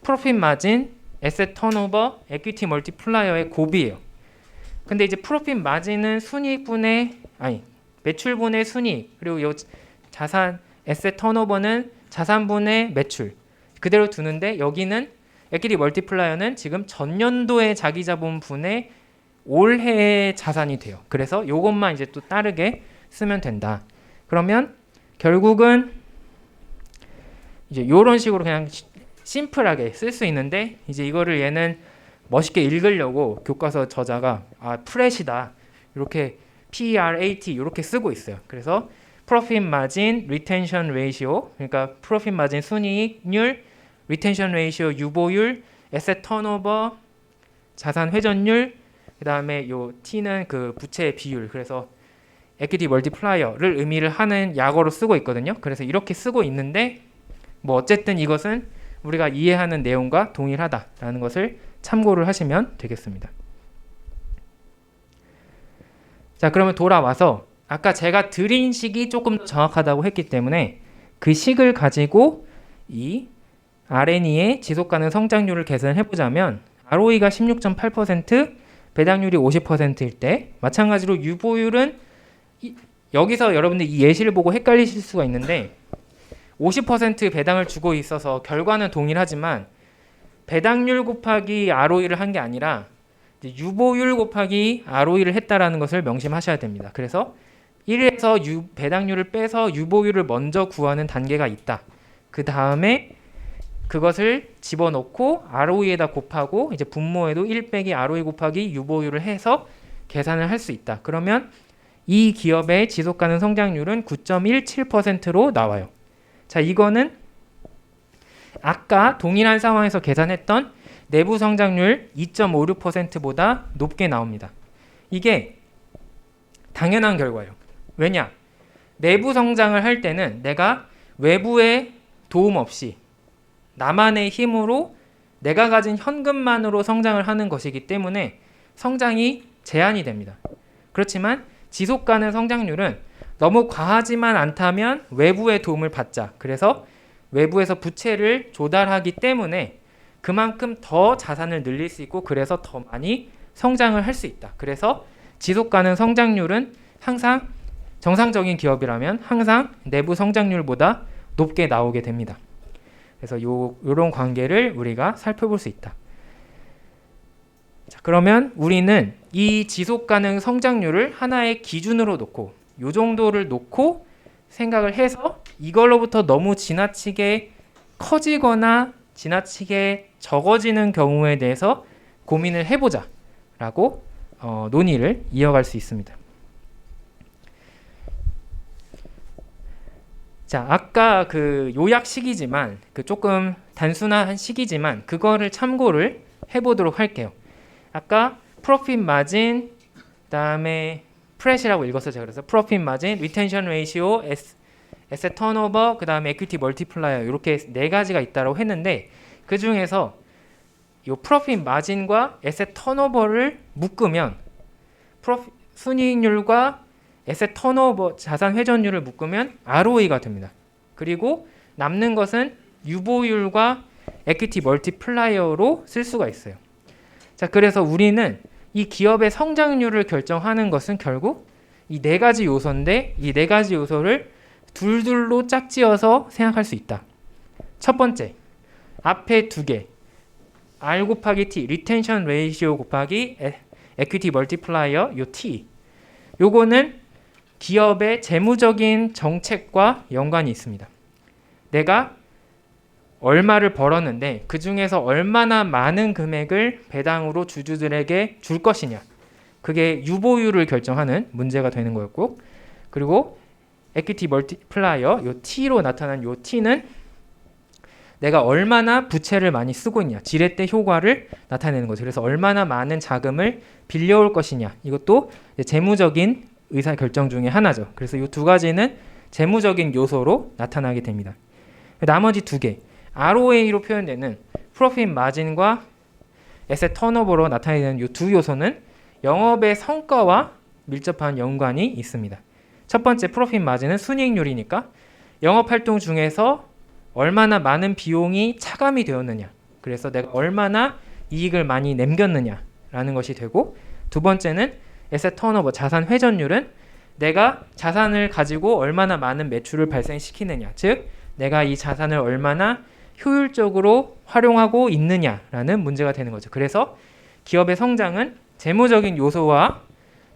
프로핏 마진, 에셋 턴오버, 에퀴티 멀티플라이어의 곱이에요. 근데 이제 프로핏 마진은 순이익분의 매출분의 순이익, 그리고 요 자산 에셋 턴오버는 자산분의 매출 그대로 두는데, 여기는 에퀴티 멀티플라이어는 지금 전년도의 자기자본분의 올해의 자산이 돼요. 그래서 요것만 이제 또 다르게 쓰면 된다. 그러면 결국은 이제 요런 식으로 그냥 심플하게 쓸 수 있는데, 이제 이거를 얘는 멋있게 읽으려고 교과서 저자가 프렛이다 이렇게 PRAT 이렇게 쓰고 있어요. 그래서 Profit Margin, Retention Ratio, 그러니까 Profit Margin 순이익률, Retention Ratio 유보율, Asset Turnover 자산 회전율, 그 다음에 요 T는 그 부채의 비율, 그래서 Equity Multiplier를 의미를 하는 약어로 쓰고 있거든요. 그래서 이렇게 쓰고 있는데 뭐 어쨌든 이것은 우리가 이해하는 내용과 동일하다라는 것을 참고를 하시면 되겠습니다. 자, 그러면 돌아와서 아까 제가 드린 식이 조금 더 정확하다고 했기 때문에 그 식을 가지고 이 R&E의 지속가능 성장률을 계산해 보자면 ROE가 16.8%, 배당률이 50%일 때, 마찬가지로 유보율은 여기서 여러분들 이 예시를 보고 헷갈리실 수가 있는데 50% 배당을 주고 있어서 결과는 동일하지만 배당률 곱하기 ROE를 한 게 아니라 유보율 곱하기 ROE를 했다라는 것을 명심하셔야 됩니다. 그래서 1에서 배당률을 빼서 유보율을 먼저 구하는 단계가 있다. 그 다음에 그것을 집어넣고 ROE에다 곱하고 이제 분모에도 1 빼기 ROE 곱하기 유보율을 해서 계산을 할 수 있다. 그러면 이 기업의 지속가능 성장률은 9.17%로 나와요. 자, 이거는 아까 동일한 상황에서 계산했던 내부 성장률 2.56%보다 높게 나옵니다. 이게 당연한 결과예요. 왜냐? 내부 성장을 할 때는 내가 외부의 도움 없이 나만의 힘으로 내가 가진 현금만으로 성장을 하는 것이기 때문에 성장이 제한이 됩니다. 그렇지만 지속가능 성장률은 너무 과하지만 않다면 외부의 도움을 받자. 그래서 외부에서 부채를 조달하기 때문에 그만큼 더 자산을 늘릴 수 있고 그래서 더 많이 성장을 할 수 있다. 그래서 지속가능 성장률은 항상 정상적인 기업이라면 항상 내부 성장률보다 높게 나오게 됩니다. 그래서 요런 관계를 우리가 살펴볼 수 있다. 자, 그러면 우리는 이 지속가능 성장률을 하나의 기준으로 놓고 요 정도를 놓고 생각을 해서 이걸로부터 너무 지나치게 커지거나 지나치게 적어지는 경우에 대해서 고민을 해보자라고 논의를 이어갈 수 있습니다. 자, 아까 그 요약식이지만 그 조금 단순한 식이지만 그거를 참고를 해보도록 할게요. 아까 프로핏 마진, 그다음에 프렛이라고 읽었어요. 제가 그래서 프로핏 마진, 리텐션 레이시오, 에셋 턴오버, 그다음에 에퀴티 멀티플라이어 이렇게 네 가지가 있다고 했는데 그 중에서 이 프로핏 마진과 에셋 턴오버를 묶으면 순이익률과 에셋 턴오버 자산 회전율을 묶으면 ROE가 됩니다. 그리고 남는 것은 유보율과 에퀴티 멀티플라이어로 쓸 수가 있어요. 자, 그래서 우리는 이 기업의 성장률을 결정하는 것은 결국 이 네 가지 요소인데 이 네 가지 요소를 둘둘로 짝지어서 생각할 수 있다. 첫 번째, 앞에 두 개, R 곱하기 T, 리텐션 레이시오 곱하기 에퀴티 멀티플라이어, 요 T. 요거는 기업의 재무적인 정책과 연관이 있습니다. 내가 얼마를 벌었는데 그 중에서 얼마나 많은 금액을 배당으로 주주들에게 줄 것이냐. 그게 유보율을 결정하는 문제가 되는 거였고, 그리고 에퀴티 멀티플라이어, 요 T로 나타난 요 T는 내가 얼마나 부채를 많이 쓰고 있냐, 지렛대 효과를 나타내는 거죠. 그래서 얼마나 많은 자금을 빌려올 것이냐, 이것도 재무적인 의사 결정 중에 하나죠. 그래서 이 두 가지는 재무적인 요소로 나타나게 됩니다. 나머지 두 개, ROA로 표현되는 프로핏 마진과 에셋 턴오버로 나타내는 이 두 요소는 영업의 성과와 밀접한 연관이 있습니다. 첫 번째 프로핏 마진은 순이익률이니까 영업 활동 중에서 얼마나 많은 비용이 차감이 되었느냐, 그래서 내가 얼마나 이익을 많이 남겼느냐라는 것이 되고, 두 번째는 에셋 턴오버 자산 회전율은 내가 자산을 가지고 얼마나 많은 매출을 발생시키느냐, 즉 내가 이 자산을 얼마나 효율적으로 활용하고 있느냐라는 문제가 되는 거죠. 그래서 기업의 성장은 재무적인 요소와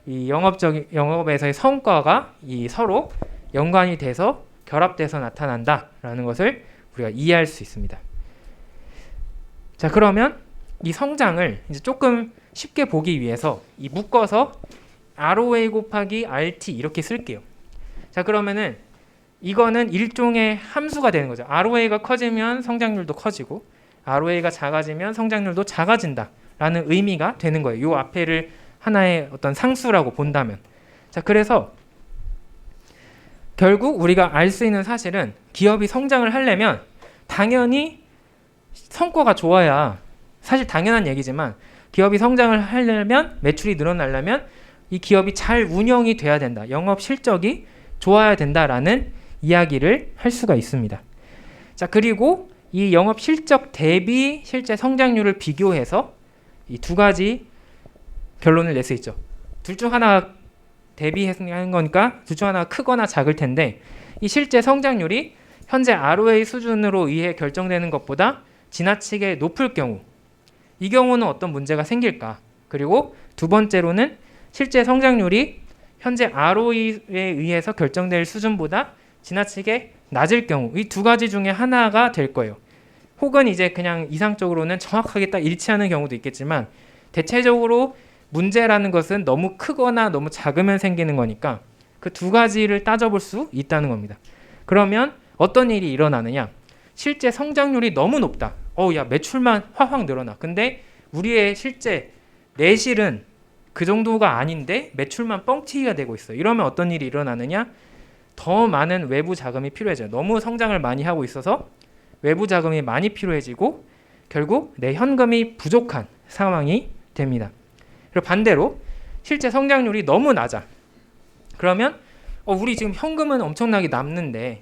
이 영업에서의 성과가 이 서로 연관이 돼서 결합돼서 나타난다라는 것을 우리가 이해할 수 있습니다. 자, 그러면 이 성장을 이제 조금 쉽게 보기 위해서 이 묶어서 ROA 곱하기 RT 이렇게 쓸게요. 자, 그러면은 이거는 일종의 함수가 되는 거죠. ROA가 커지면 성장률도 커지고 ROA가 작아지면 성장률도 작아진다라는 의미가 되는 거예요. 이 앞에를 하나의 어떤 상수라고 본다면. 자, 그래서 결국 우리가 알 수 있는 사실은 기업이 성장을 하려면 당연히 성과가 좋아야, 사실 당연한 얘기지만 기업이 성장을 하려면, 매출이 늘어나려면 이 기업이 잘 운영이 돼야 된다, 영업 실적이 좋아야 된다라는 이야기를 할 수가 있습니다. 자, 그리고 이 영업 실적 대비 실제 성장률을 비교해서 이 두 가지 결론을 낼 수 있죠. 둘 중 하나 대비하는 거니까 둘 중 하나가 크거나 작을 텐데, 이 실제 성장률이 현재 ROA 수준으로 의해 결정되는 것보다 지나치게 높을 경우, 이 경우는 어떤 문제가 생길까? 그리고 두 번째로는 실제 성장률이 현재 ROE에 의해서 결정될 수준보다 지나치게 낮을 경우, 이 두 가지 중에 하나가 될 거예요. 혹은 이제 그냥 이상적으로는 정확하게 딱 일치하는 경우도 있겠지만, 대체적으로 문제라는 것은 너무 크거나 너무 작으면 생기는 거니까 그 두 가지를 따져볼 수 있다는 겁니다. 그러면 어떤 일이 일어나느냐? 실제 성장률이 너무 높다. 야, 매출만 확 늘어나. 근데 우리의 실제 내실은 그 정도가 아닌데 매출만 뻥튀기가 되고 있어. 이러면 어떤 일이 일어나느냐? 더 많은 외부 자금이 필요해져요. 너무 성장을 많이 하고 있어서 외부 자금이 많이 필요해지고 결국 내 현금이 부족한 상황이 됩니다. 그리고 반대로 실제 성장률이 너무 낮아. 그러면 우리 지금 현금은 엄청나게 남는데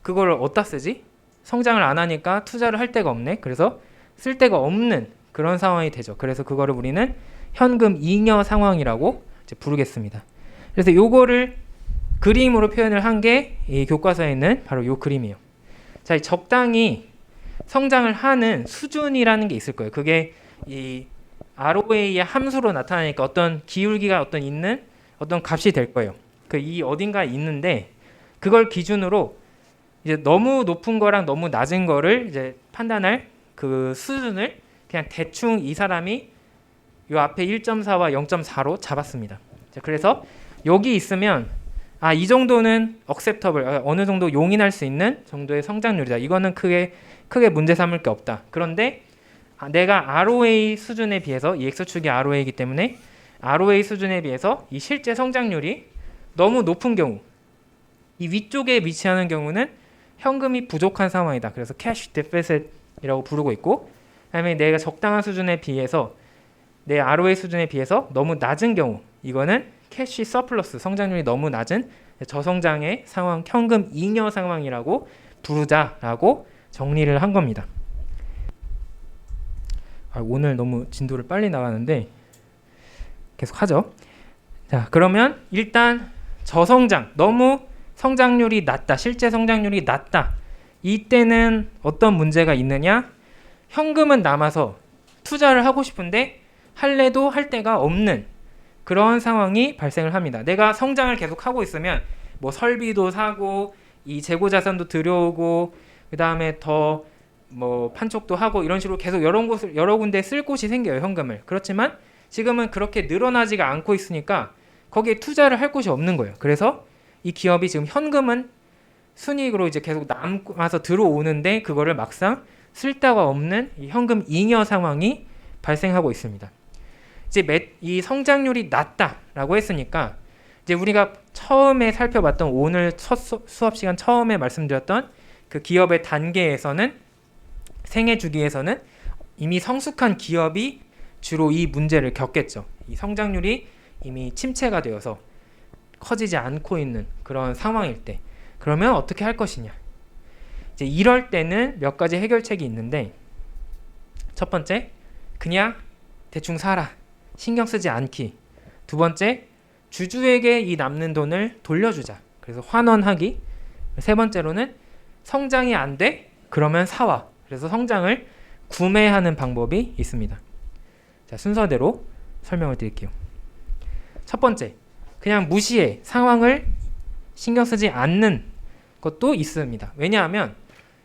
그걸 어디다 쓰지? 성장을 안 하니까 투자를 할 데가 없네. 그래서 쓸 데가 없는 그런 상황이 되죠. 그래서 그거를 우리는 현금 잉여 상황이라고 이제 부르겠습니다. 그래서 요거를 그림으로 표현을 한 게 이 교과서에 있는 바로 요 그림이에요. 자, 적당히 성장을 하는 수준이라는 게 있을 거예요. 그게 이 ROA의 함수로 나타나니까 어떤 기울기가 있는 어떤 값이 될 거예요. 이 어딘가에 있는데 그걸 기준으로 이제 너무 높은 거랑 너무 낮은 거를 이제 판단할 그 수준을 그냥 대충 이 사람이 요 앞에 1.4와 0.4로 잡았습니다. 자, 그래서 여기 있으면 이 정도는 acceptable, 어느 정도 용인할 수 있는 정도의 성장률이다. 이거는 크게 문제 삼을 게 없다. 그런데 내가 ROA 수준에 비해서 이 X축이 ROA이기 때문에 ROA 수준에 비해서 이 실제 성장률이 너무 높은 경우, 이 위쪽에 위치하는 경우는 현금이 부족한 상황이다. 그래서 cash deficit이라고 부르고 있고, 그다음에 내가 적당한 수준에 비해서 내 ROA 수준에 비해서 너무 낮은 경우, 이거는 캐시 서플러스, 성장률이 너무 낮은 저성장의 상황, 현금 잉여 상황이라고 부르자라고 정리를 한 겁니다. 오늘 너무 진도를 빨리 나가는데 계속 하죠. 자, 그러면 일단 저성장, 너무 성장률이 낮다, 실제 성장률이 낮다. 이때는 어떤 문제가 있느냐? 현금은 남아서 투자를 하고 싶은데 할래도 할 데가 없는 그런 상황이 발생을 합니다. 내가 성장을 계속 하고 있으면 뭐 설비도 사고 이 재고 자산도 들여오고 그 다음에 더 뭐 판촉도 하고 이런 식으로 계속 여러 군데 쓸 곳이 생겨요, 현금을. 그렇지만 지금은 그렇게 늘어나지가 않고 있으니까 거기에 투자를 할 곳이 없는 거예요. 그래서 이 기업이 지금 현금은 순이익으로 이제 계속 남아서 들어오는데 그거를 막상 쓸 데가 없는 이 현금 잉여 상황이 발생하고 있습니다. 이제 이 성장률이 낮다라고 했으니까 이제 우리가 처음에 살펴봤던 오늘 첫 수업 시간 처음에 말씀드렸던 그 기업의 단계에서는 생애 주기에서는 이미 성숙한 기업이 주로 이 문제를 겪겠죠. 이 성장률이 이미 침체가 되어서 커지지 않고 있는 그런 상황일 때 그러면 어떻게 할 것이냐. 이제 이럴 때는 몇 가지 해결책이 있는데 첫 번째, 그냥 대충 살아. 신경 쓰지 않기. 두 번째, 주주에게 이 남는 돈을 돌려주자. 그래서 환원하기. 세 번째로는 성장이 안 돼? 그러면 사와. 그래서 성장을 구매하는 방법이 있습니다. 자, 순서대로 설명을 드릴게요. 첫 번째, 그냥 무시해. 상황을 신경 쓰지 않는 것도 있습니다. 왜냐하면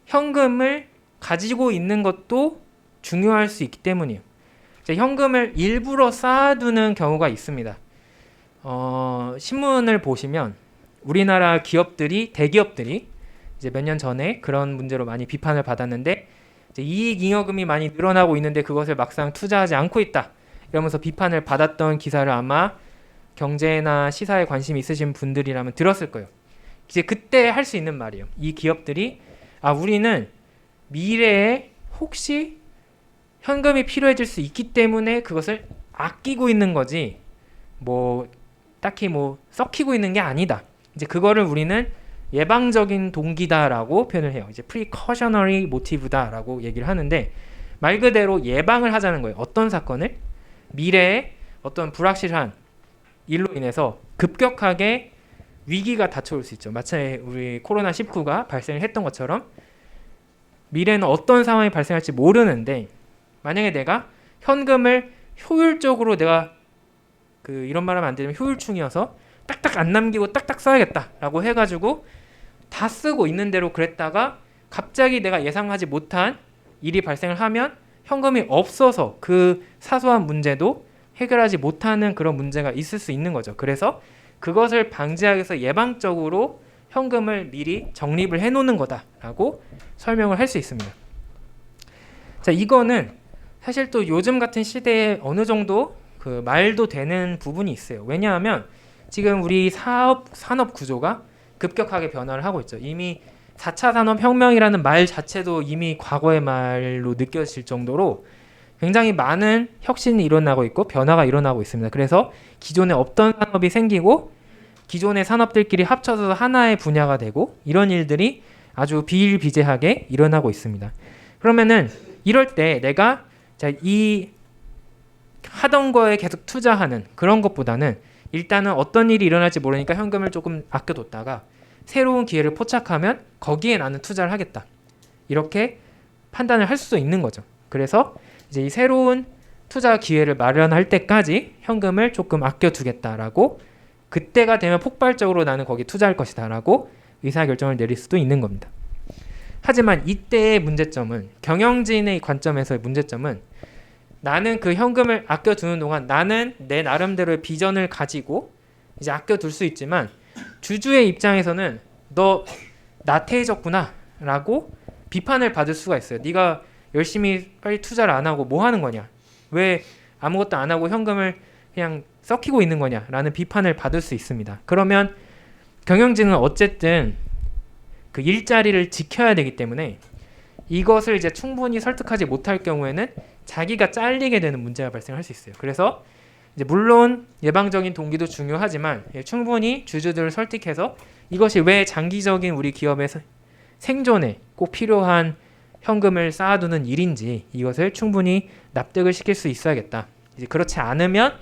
현금을 가지고 있는 것도 중요할 수 있기 때문이에요. 현금을 일부러 쌓아두는 경우가 있습니다. 신문을 보시면 우리나라 대기업들이 이제 몇 년 전에 그런 문제로 많이 비판을 받았는데 이제 이익잉여금이 많이 늘어나고 있는데 그것을 막상 투자하지 않고 있다 이러면서 비판을 받았던 기사를 아마 경제나 시사에 관심이 있으신 분들이라면 들었을 거예요. 이제 그때 할 수 있는 말이에요. 이 기업들이 우리는 미래에 혹시 현금이 필요해질 수 있기 때문에 그것을 아끼고 있는 거지 뭐 딱히 뭐 썩히고 있는 게 아니다. 이제 그거를 우리는 예방적인 동기다라고 표현을 해요. 이제 precautionary motive다라고 얘기를 하는데 말 그대로 예방을 하자는 거예요. 어떤 사건을? 미래에 어떤 불확실한 일로 인해서 급격하게 위기가 닥쳐올 수 있죠. 마치 우리 코로나19가 발생을 했던 것처럼 미래에는 어떤 상황이 발생할지 모르는데 만약에 내가 현금을 효율적으로 내가 이런 말 하면 안 되지만 효율충이어서 딱딱 안 남기고 딱딱 써야겠다라고 해가지고 다 쓰고 있는 대로 그랬다가 갑자기 내가 예상하지 못한 일이 발생을 하면 현금이 없어서 그 사소한 문제도 해결하지 못하는 그런 문제가 있을 수 있는 거죠. 그래서 그것을 방지하기 위해서 예방적으로 현금을 미리 적립을 해놓는 거다라고 설명을 할 수 있습니다. 자, 이거는 사실 또 요즘 같은 시대에 어느 정도 말도 되는 부분이 있어요. 왜냐하면 지금 우리 산업 구조가 급격하게 변화를 하고 있죠. 이미 4차 산업혁명이라는 말 자체도 이미 과거의 말로 느껴질 정도로 굉장히 많은 혁신이 일어나고 있고 변화가 일어나고 있습니다. 그래서 기존에 없던 산업이 생기고 기존의 산업들끼리 합쳐서 하나의 분야가 되고 이런 일들이 아주 비일비재하게 일어나고 있습니다. 그러면은 이럴 때 내가 이 하던 거에 계속 투자하는 그런 것보다는 일단은 어떤 일이 일어날지 모르니까 현금을 조금 아껴뒀다가 새로운 기회를 포착하면 거기에 나는 투자를 하겠다. 이렇게 판단을 할 수도 있는 거죠. 그래서 이제 이 새로운 투자 기회를 마련할 때까지 현금을 조금 아껴두겠다라고 그때가 되면 폭발적으로 나는 거기 투자할 것이다라고 의사결정을 내릴 수도 있는 겁니다. 하지만 이때의 문제점은, 경영진의 관점에서의 문제점은, 나는 그 현금을 아껴두는 동안 나는 내 나름대로의 비전을 가지고 이제 아껴둘 수 있지만, 주주의 입장에서는 너 나태해졌구나 라고 비판을 받을 수가 있어요. 네가 열심히 빨리 투자를 안 하고 뭐 하는 거냐, 왜 아무것도 안 하고 현금을 그냥 썩히고 있는 거냐 라는 비판을 받을 수 있습니다. 그러면 경영진은 어쨌든 그 일자리를 지켜야 되기 때문에 이것을 이제 충분히 설득하지 못할 경우에는 자기가 잘리게 되는 문제가 발생할 수 있어요. 그래서 이제 물론 예방적인 동기도 중요하지만 충분히 주주들을 설득해서 이것이 왜 장기적인 우리 기업의 생존에 꼭 필요한 현금을 쌓아두는 일인지 이것을 충분히 납득을 시킬 수 있어야겠다. 이제 그렇지 않으면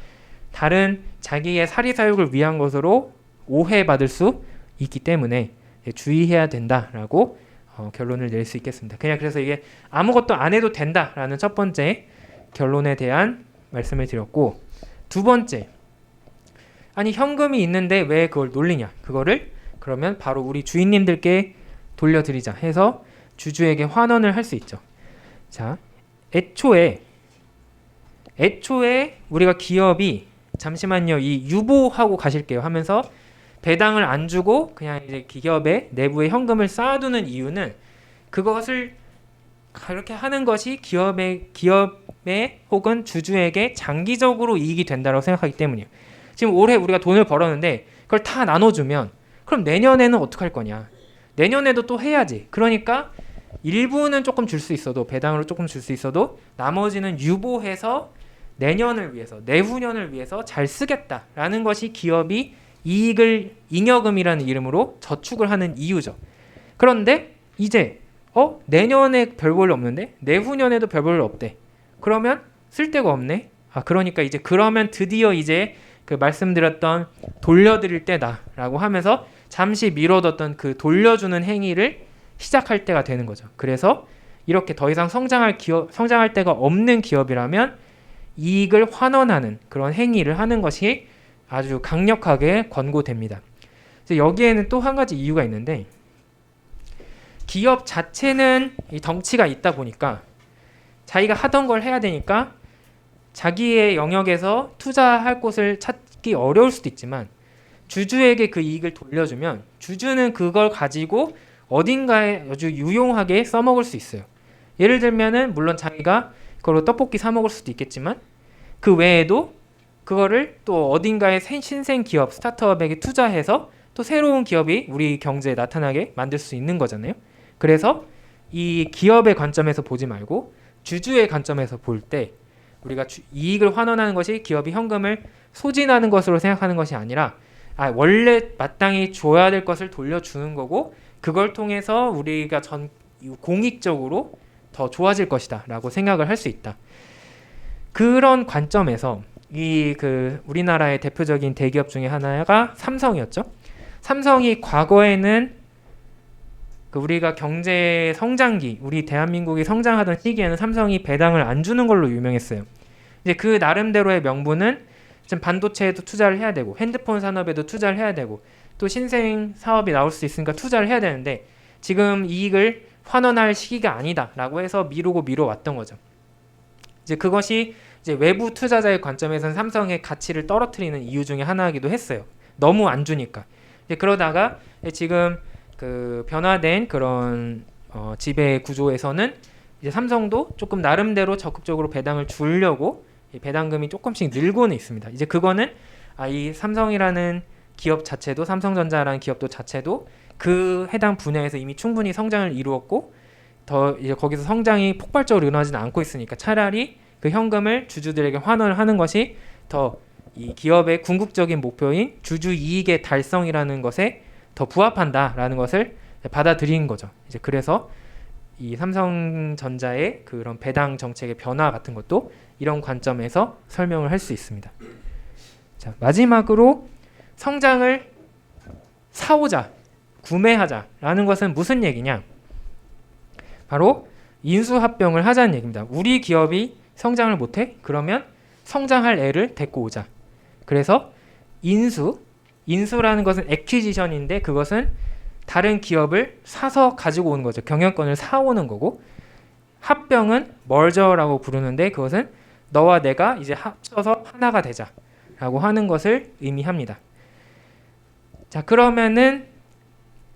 다른 자기의 사리사욕을 위한 것으로 오해받을 수 있기 때문에 주의해야 된다라고 결론을 낼 수 있겠습니다. 그냥 그래서 이게 아무것도 안 해도 된다라는 첫 번째 결론에 대한 말씀을 드렸고, 두 번째, 아니 현금이 있는데 왜 그걸 놀리냐, 그거를 그러면 바로 우리 주인님들께 돌려드리자 해서 주주에게 환원을 할 수 있죠. 자, 애초에 우리가 기업이 잠시만요, 이 유보하고 가실게요 하면서 배당을 안 주고 그냥 이제 기업의 내부에 현금을 쌓아두는 이유는 그것을 그렇게 하는 것이 기업에 혹은 주주에게 장기적으로 이익이 된다고 생각하기 때문이에요. 지금 올해 우리가 돈을 벌었는데 그걸 다 나눠주면 그럼 내년에는 어떻게 할 거냐, 내년에도 또 해야지. 그러니까 일부는 조금 줄 수 있어도, 배당으로 조금 줄 수 있어도 나머지는 유보해서 내년을 위해서, 내후년을 위해서 잘 쓰겠다라는 것이 기업이 이익을 잉여금이라는 이름으로 저축을 하는 이유죠. 그런데 이제 내년에 별 볼 일 없는데 내후년에도 별 볼 일 없대. 그러면 쓸 데가 없네. 그러니까 이제 그러면 드디어 이제 그 말씀드렸던 돌려드릴 때다라고 하면서 잠시 미뤄뒀던 그 돌려주는 행위를 시작할 때가 되는 거죠. 그래서 이렇게 더 이상 성장할 데가 없는 기업이라면 이익을 환원하는 그런 행위를 하는 것이 아주 강력하게 권고됩니다. 여기에는 또 한 가지 이유가 있는데, 기업 자체는 이 덩치가 있다 보니까 자기가 하던 걸 해야 되니까 자기의 영역에서 투자할 곳을 찾기 어려울 수도 있지만, 주주에게 그 이익을 돌려주면 주주는 그걸 가지고 어딘가에 아주 유용하게 써먹을 수 있어요. 예를 들면은 물론 자기가 그걸로 떡볶이 사 먹을 수도 있겠지만 그 외에도 그거를 또 어딘가에 신생 기업, 스타트업에게 투자해서 또 새로운 기업이 우리 경제에 나타나게 만들 수 있는 거잖아요. 그래서 이 기업의 관점에서 보지 말고 주주의 관점에서 볼 때 우리가 이익을 환원하는 것이 기업이 현금을 소진하는 것으로 생각하는 것이 아니라 원래 마땅히 줘야 될 것을 돌려주는 거고, 그걸 통해서 우리가 공익적으로 더 좋아질 것이다 라고 생각을 할 수 있다. 그런 관점에서 우리나라의 대표적인 대기업 중에 하나가 삼성이었죠. 삼성이 과거에는 우리가 경제 성장기, 우리 대한민국이 성장하던 시기에는 삼성이 배당을 안 주는 걸로 유명했어요. 이제 그 나름대로의 명분은 지금 반도체에도 투자를 해야 되고 핸드폰 산업에도 투자를 해야 되고 또 신생 사업이 나올 수 있으니까 투자를 해야 되는데 지금 이익을 환원할 시기가 아니다라고 해서 미뤄왔던 거죠. 이제 그것이 이제 외부 투자자의 관점에서는 삼성의 가치를 떨어뜨리는 이유 중에 하나이기도 했어요. 너무 안 주니까. 이제 그러다가 지금 그 변화된 그런 지배 구조에서는 이제 삼성도 조금 나름대로 적극적으로 배당을 주려고 배당금이 조금씩 늘고는 있습니다. 이제 그거는 이 삼성이라는 기업 자체도, 삼성전자라는 기업도 자체도 그 해당 분야에서 이미 충분히 성장을 이루었고 더 이제 거기서 성장이 폭발적으로 일어나지는 않고 있으니까 차라리 그 현금을 주주들에게 환원을 하는 것이 더 이 기업의 궁극적인 목표인 주주 이익의 달성이라는 것에 더 부합한다라는 것을 받아들인 거죠. 이제 그래서 이 삼성전자의 그런 배당 정책의 변화 같은 것도 이런 관점에서 설명을 할 수 있습니다. 자, 마지막으로 성장을 사오자, 구매하자라는 것은 무슨 얘기냐? 바로 인수합병을 하자는 얘기입니다. 우리 기업이 성장을 못해? 그러면 성장할 애를 데리고 오자. 그래서 인수라는 것은 액퀴지션인데 그것은 다른 기업을 사서 가지고 오는 거죠. 경영권을 사오는 거고, 합병은 merger라고 부르는데 그것은 너와 내가 이제 합쳐서 하나가 되자라고 하는 것을 의미합니다. 자, 그러면은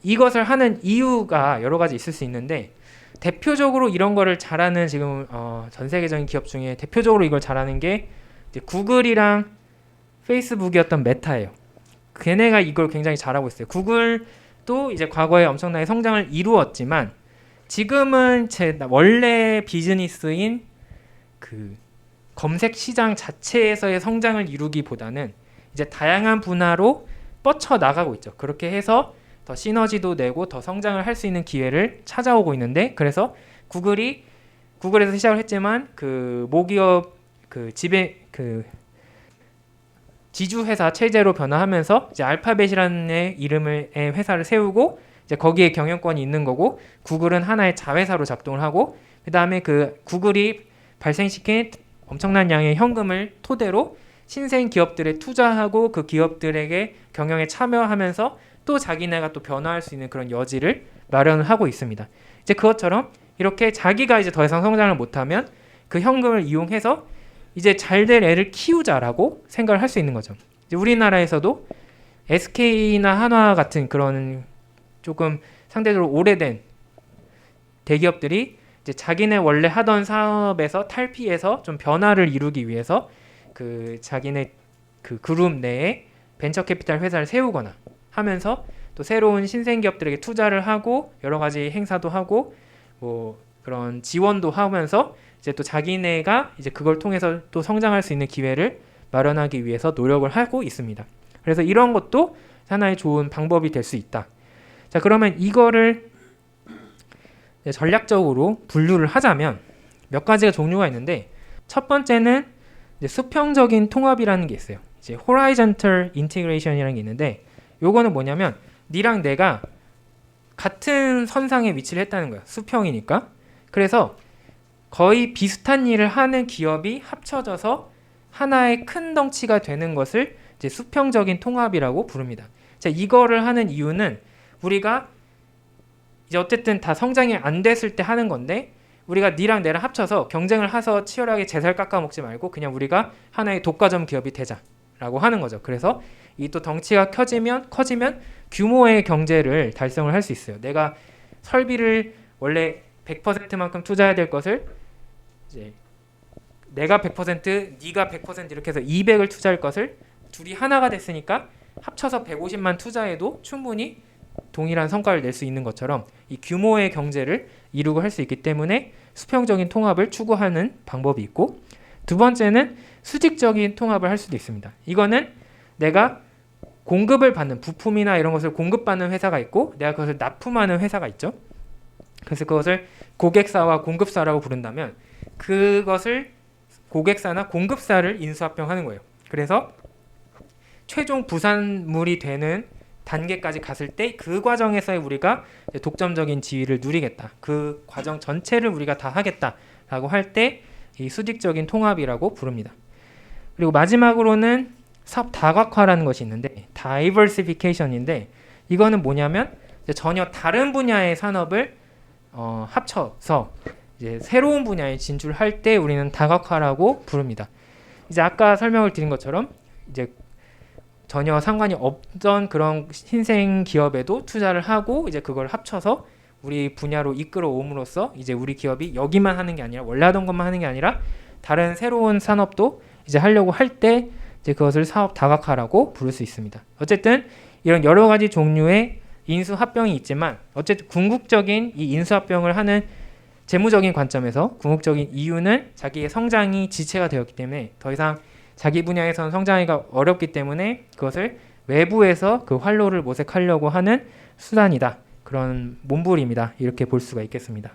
이것을 하는 이유가 여러 가지 있을 수 있는데, 대표적으로 이런 거를 잘하는 지금 전 세계적인 기업 중에 대표적으로 이걸 잘하는 게 이제 구글이랑 페이스북이었던 메타예요. 걔네가 이걸 굉장히 잘하고 있어요. 구글도 이제 과거에 엄청나게 성장을 이루었지만 지금은 제 원래 비즈니스인 그 검색 시장 자체에서의 성장을 이루기보다는 이제 다양한 분야로 뻗쳐 나가고 있죠. 그렇게 해서 더 시너지도 내고 더 성장을 할 수 있는 기회를 찾아오고 있는데, 그래서 구글에서 시작을 했지만 그 모기업 그 지주 회사 체제로 변화하면서 이제 알파벳이라는 이름의 회사를 세우고 이제 거기에 경영권이 있는 거고, 구글은 하나의 자회사로 작동을 하고, 그 다음에 그 구글이 발생시킨 엄청난 양의 현금을 토대로 신생 기업들에 투자하고 그 기업들에게 경영에 참여하면서 또 자기네가 또 변화할 수 있는 그런 여지를 마련을 하고 있습니다. 이제 그것처럼 이렇게 자기가 이제 더 이상 성장을 못하면 그 현금을 이용해서 이제 잘 될 애를 키우자라고 생각을 할 수 있는 거죠. 이제 우리나라에서도 SK나 한화 같은 그런 조금 상대적으로 오래된 대기업들이 이제 자기네 원래 하던 사업에서 탈피해서 좀 변화를 이루기 위해서 그 자기네 그 그룹 내에 벤처 캐피탈 회사를 세우거나 하면서 또 새로운 신생 기업들에게 투자를 하고 여러 가지 행사도 하고 뭐 그런 지원도 하면서 이제 또 자기네가 이제 그걸 통해서 또 성장할 수 있는 기회를 마련하기 위해서 노력을 하고 있습니다. 그래서 이런 것도 하나의 좋은 방법이 될 수 있다. 자, 그러면 이거를 전략적으로 분류를 하자면 몇 가지가 종류가 있는데, 첫 번째는 이제 수평적인 통합이라는 게 있어요. 이제 horizontal integration이라는 게 있는데, 요거는 뭐냐면 니랑 내가 같은 선상에 위치를 했다는 거야. 수평이니까. 그래서 거의 비슷한 일을 하는 기업이 합쳐져서 하나의 큰 덩치가 되는 것을 이제 수평적인 통합이라고 부릅니다. 자, 이거를 하는 이유는 우리가 이제 어쨌든 다 성장이 안 됐을 때 하는 건데, 우리가 니랑 내랑 합쳐서 경쟁을 해서 치열하게 제살 깎아먹지 말고 그냥 우리가 하나의 독과점 기업이 되자라고 하는 거죠. 그래서 이 또 덩치가 커지면 규모의 경제를 달성을 할 수 있어요. 내가 설비를 원래 100%만큼 투자해야 될 것을 이제 내가 100%, 네가 100% 이렇게 해서 200을 투자할 것을 둘이 하나가 됐으니까 합쳐서 150만 투자해도 충분히 동일한 성과를 낼 수 있는 것처럼 이 규모의 경제를 이루고 할 수 있기 때문에 수평적인 통합을 추구하는 방법이 있고, 두 번째는 수직적인 통합을 할 수도 있습니다. 이거는 내가 공급을 받는 부품이나 이런 것을 공급받는 회사가 있고 내가 그것을 납품하는 회사가 있죠. 그래서 그것을 고객사와 공급사라고 부른다면 그것을 고객사나 공급사를 인수합병하는 거예요. 그래서 최종 부산물이 되는 단계까지 갔을 때 그 과정에서 우리가 독점적인 지위를 누리겠다. 그 과정 전체를 우리가 다 하겠다라고 할 때 이 수직적인 통합이라고 부릅니다. 그리고 마지막으로는 사업 다각화라는 것이 있는데 diversification인데, 이거는 뭐냐면 이제 전혀 다른 분야의 산업을 합쳐서 이제 새로운 분야에 진출할 때 우리는 다각화라고 부릅니다. 이제 아까 설명을 드린 것처럼 이제 전혀 상관이 없던 그런 신생 기업에도 투자를 하고 이제 그걸 합쳐서 우리 분야로 이끌어 옴으로써 이제 우리 기업이 여기만 하는 게 아니라 원래 하던 것만 하는 게 아니라 다른 새로운 산업도 이제 하려고 할 때 이제 그것을 사업 다각화라고 부를 수 있습니다. 어쨌든 이런 여러 가지 종류의 인수 합병이 있지만 어쨌든 궁극적인 이 인수 합병을 하는 재무적인 관점에서 궁극적인 이유는 자기의 성장이 지체가 되었기 때문에 더 이상 자기 분야에서는 성장하기가 어렵기 때문에 그것을 외부에서 그 활로를 모색하려고 하는 수단이다. 그런 몸부림이다. 이렇게 볼 수가 있겠습니다.